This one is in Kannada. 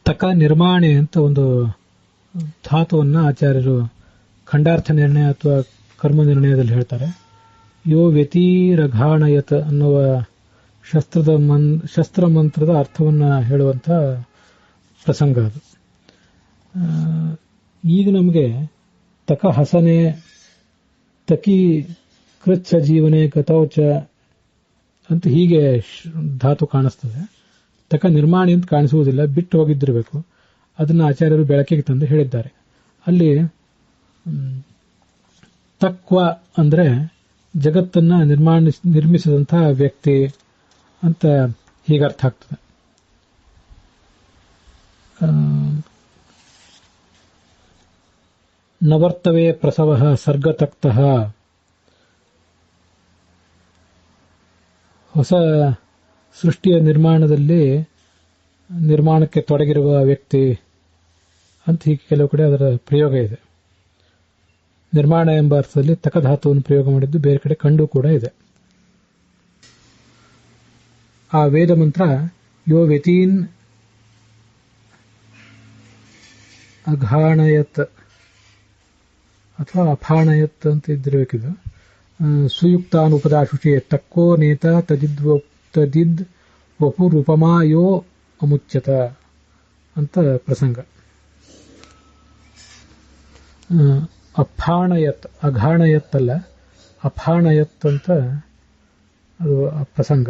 ತಕ ನಿರ್ಮಾಣೆ ಅಂತ ಒಂದು ಧಾತುವನ್ನು ಆಚಾರ್ಯರು ಖಂಡಾರ್ಥ ನಿರ್ಣಯ ಅಥವಾ ಕರ್ಮ ನಿರ್ಣಯದಲ್ಲಿ ಹೇಳ್ತಾರೆ. ಯೋ ವ್ಯತಿರಘಾಣಯತ್ ಅನ್ನುವ ಶಸ್ತ್ರ ಮಂತ್ರದ ಅರ್ಥವನ್ನು ಹೇಳುವಂಥ ಪ್ರಸಂಗ ಅದು. ಈಗ ನಮಗೆ ತಕ ಹಸನೆ ತಕಿ ಕೃಚ್ಛ ಜೀವನೆ ಗತೌಚ ಅಂತ ಹೀಗೆ ಧಾತು ಕಾಣಿಸ್ತದೆ. ತಕ ನಿರ್ಮಾಣಿ ಅಂತ ಕಾಣಿಸುವುದಿಲ್ಲ, ಬಿಟ್ಟು ಹೋಗಿದ್ದಿರಬೇಕು. ಅದನ್ನು ಆಚಾರ್ಯರು ಬೆಳಕಿಗೆ ತಂದು ಹೇಳಿದ್ದಾರೆ. ಅಲ್ಲಿ ತಕ್ವ ಅಂದ್ರೆ ಜಗತ್ತನ್ನ ನಿರ್ಮಿಸಿದಂತಹ ವ್ಯಕ್ತಿ ಅಂತ ಹೀಗರ್ಥ ಆಗ್ತದೆ. ನವರ್ತವೇ ಪ್ರಸವ ಸರ್ಗತಕ್ತಃ, ಹೊಸ ಸೃಷ್ಟಿಯ ನಿರ್ಮಾಣಕ್ಕೆ ತೊಡಗಿರುವ ವ್ಯಕ್ತಿ ಅಂತ ಹೀಗೆ ಕೆಲವು ಕಡೆ ಅದರ ಪ್ರಯೋಗ ಇದೆ. ನಿರ್ಮಾಣ ಎಂಬ ಅರ್ಥದಲ್ಲಿ ತಕಧಾತುವನ್ನು ಪ್ರಯೋಗ ಮಾಡಿದ್ದು ಬೇರೆ ಕಡೆ ಕಂಡು ಕೂಡ ಇದೆ. ಆ ವೇದ ಮಂತ್ರ ಯೋ ವ್ಯತೀನ್ ಅಘಾಣಯತ್ ಅಥವಾ ಅಫಾಣಯತ್ ಅಂತ ಇದ್ದಿರಬೇಕಿದು. ಸುಯುಕ್ತಾನುಪದಾಶುಷಿ ತಕ್ಕೋ ನೇತ ತದಿದ್ ವಪುರುಪಮಾ ಯೋ ಅಮುಚ್ಯತ ಅಂತ ಪ್ರಸಂಗ. ಅಫಾಣಯತ್, ಅಘಾಣಯತ್ ಅಲ್ಲ, ಅಫಾಣಯತ್ ಅಂತ ಅದು ಪ್ರಸಂಗ.